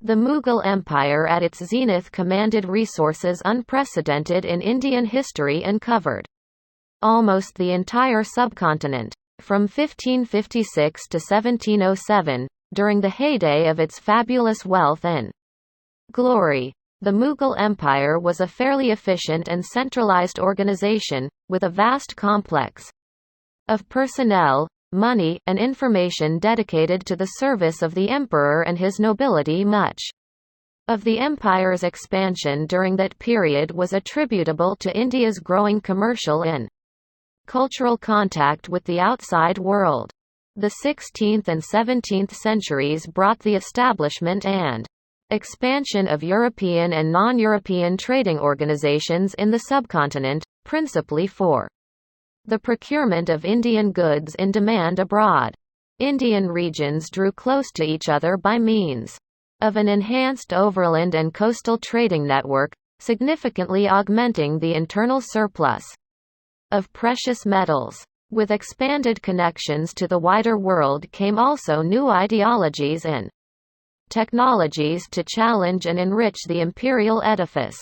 The Mughal Empire at its zenith commanded resources unprecedented in Indian history and covered almost the entire subcontinent. From 1556 to 1707, during the heyday of its fabulous wealth and glory, the Mughal Empire was a fairly efficient and centralized organization, with a vast complex of personnel, money, and information dedicated to the service of the emperor and his nobility. Much of the empire's expansion during that period was attributable to India's growing commercial and cultural contact with the outside world. The 16th and 17th centuries brought the establishment and expansion of European and non-European trading organizations in the subcontinent, principally for the procurement of Indian goods in demand abroad. Indian regions drew close to each other by means of an enhanced overland and coastal trading network, significantly augmenting the internal surplus of precious metals. With expanded connections to the wider world came also new ideologies and technologies to challenge and enrich the imperial edifice.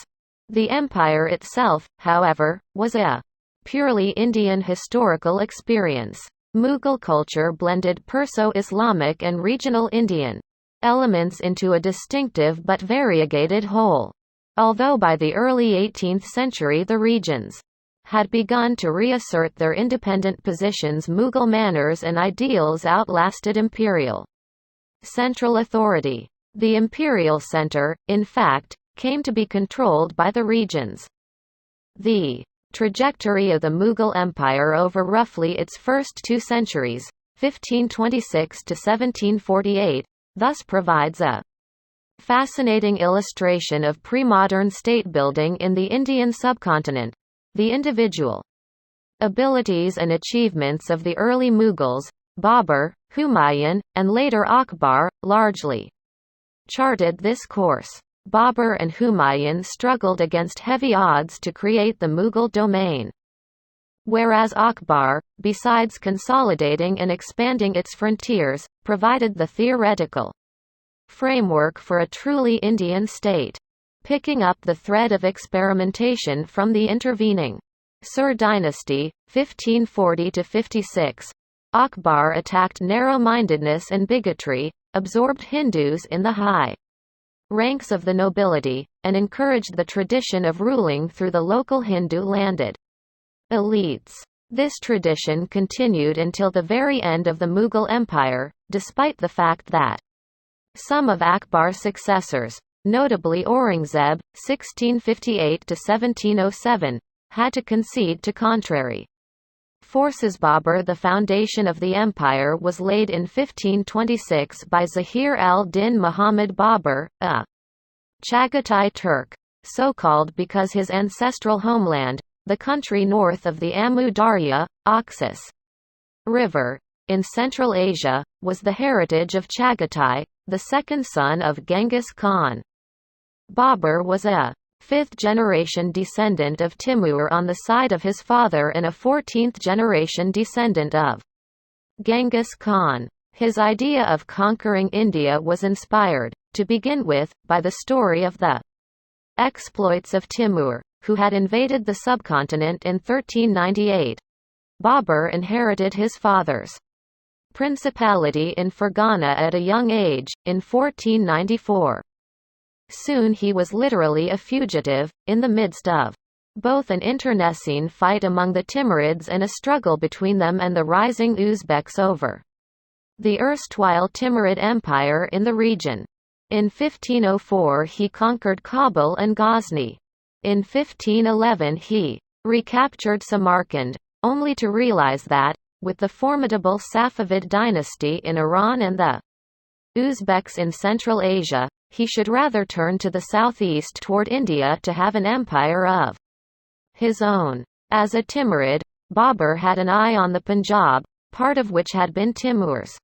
The empire itself, however, was a purely Indian historical experience. Mughal culture blended Perso-Islamic and regional Indian elements into a distinctive but variegated whole. Although by the early 18th century the regions had begun to reassert their independent positions, Mughal manners and ideals outlasted imperial central authority. The imperial center, in fact, came to be controlled by the regions. The trajectory of the Mughal Empire over roughly its first 2 centuries, 1526 to 1748, thus provides a fascinating illustration of pre-modern state-building in the Indian subcontinent. The individual abilities and achievements of the early Mughals, Babur, Humayun, and later Akbar, largely charted this course. Babur and Humayun struggled against heavy odds to create the Mughal domain, whereas Akbar, besides consolidating and expanding its frontiers, provided the theoretical framework for a truly Indian state. Picking up the thread of experimentation from the intervening Sur dynasty, 1540–56, Akbar attacked narrow-mindedness and bigotry, absorbed Hindus in the high ranks of the nobility, and encouraged the tradition of ruling through the local Hindu-landed elites. This tradition continued until the very end of the Mughal Empire, despite the fact that some of Akbar's successors, notably Aurangzeb, 1658–1707, had to concede to contrary forces. Babur, the foundation of the empire, was laid in 1526 by Zahir al-Din Muhammad Babur, a Chagatai Turk, so called because his ancestral homeland, the country north of the Amu Darya, Oxus River, in Central Asia, was the heritage of Chagatai, the second son of Genghis Khan. Babur was a 5th-generation descendant of Timur on the side of his father and a 14th-generation descendant of Genghis Khan. His idea of conquering India was inspired, to begin with, by the story of the exploits of Timur, who had invaded the subcontinent in 1398. Babur inherited his father's principality in Fergana at a young age, in 1494. Soon he was literally a fugitive, in the midst of both an internecine fight among the Timurids and a struggle between them and the rising Uzbeks over the erstwhile Timurid Empire in the region. In 1504 he conquered Kabul and Ghazni. In 1511 he recaptured Samarkand, only to realize that, with the formidable Safavid dynasty in Iran and the Uzbeks in Central Asia, he should rather turn to the southeast toward India to have an empire of his own. As a Timurid, Babur had an eye on the Punjab, part of which had been Timur's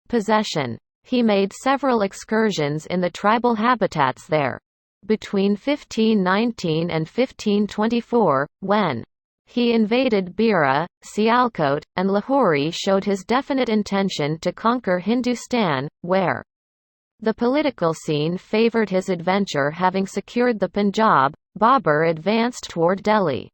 possession. He made several excursions in the tribal habitats there. Between 1519 and 1524, when he invaded Beera, Sialkot, and Lahori, showed his definite intention to conquer Hindustan, where The political scene favored his adventure. Having secured the Punjab, Babur advanced toward Delhi,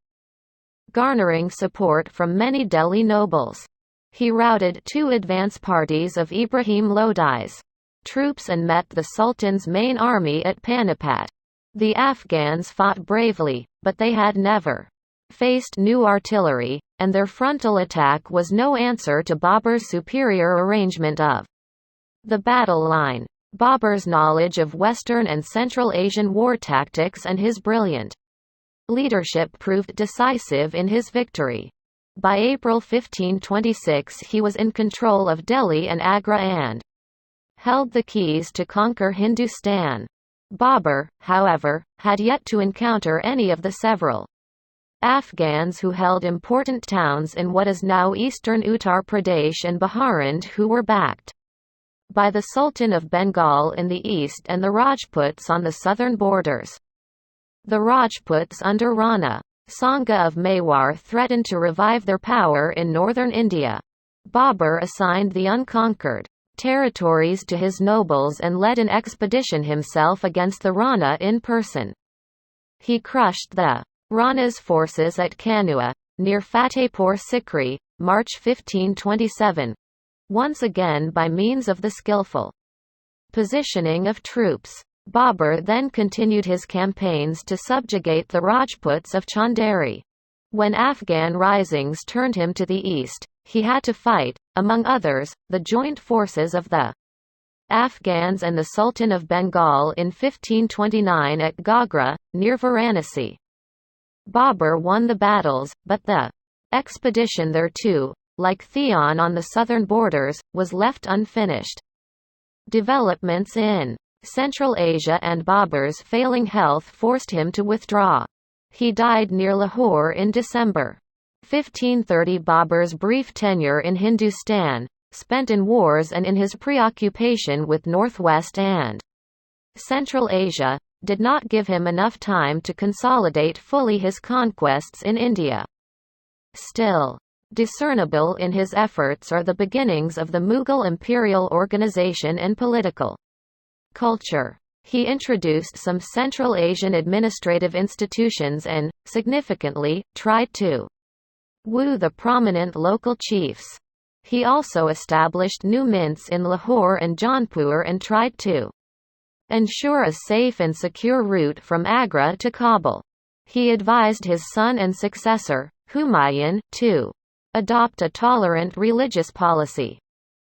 garnering support from many Delhi nobles. He routed two advance parties of Ibrahim Lodi's troops and met the Sultan's main army at Panipat. The Afghans fought bravely, but they had never faced new artillery, and their frontal attack was no answer to Babur's superior arrangement of the battle line. Babur's knowledge of Western and Central Asian war tactics and his brilliant leadership proved decisive in his victory. By April 1526 he was in control of Delhi and Agra and held the keys to conquer Hindustan. Babur, however, had yet to encounter any of the several Afghans who held important towns in what is now eastern Uttar Pradesh and Baharand, who were backed by the Sultan of Bengal in the east and the Rajputs on the southern borders. The Rajputs under Rana Sangha of Mewar threatened to revive their power in northern India. Babur assigned the unconquered territories to his nobles and led an expedition himself against the Rana in person. He crushed the Rana's forces at Kanua, near Fatehpur Sikri, March 1527. Once again by means of the skillful positioning of troops. Babur then continued his campaigns to subjugate the Rajputs of Chanderi. When Afghan risings turned him to the east, he had to fight, among others, the joint forces of the Afghans and the Sultan of Bengal in 1529 at Gagra, near Varanasi. Babur won the battles, but the expedition thereto, like Theon on the southern borders, was left unfinished. Developments in Central Asia and Babur's failing health forced him to withdraw. He died near Lahore in December 1530. Babur's brief tenure in Hindustan, spent in wars and in his preoccupation with Northwest and Central Asia, did not give him enough time to consolidate fully his conquests in India. Still discernible in his efforts are the beginnings of the Mughal imperial organization and political culture. He introduced some Central Asian administrative institutions and, significantly, tried to woo the prominent local chiefs. He also established new mints in Lahore and Jaunpur and tried to ensure a safe and secure route from Agra to Kabul. He advised his son and successor, Humayun, to adopt a tolerant religious policy.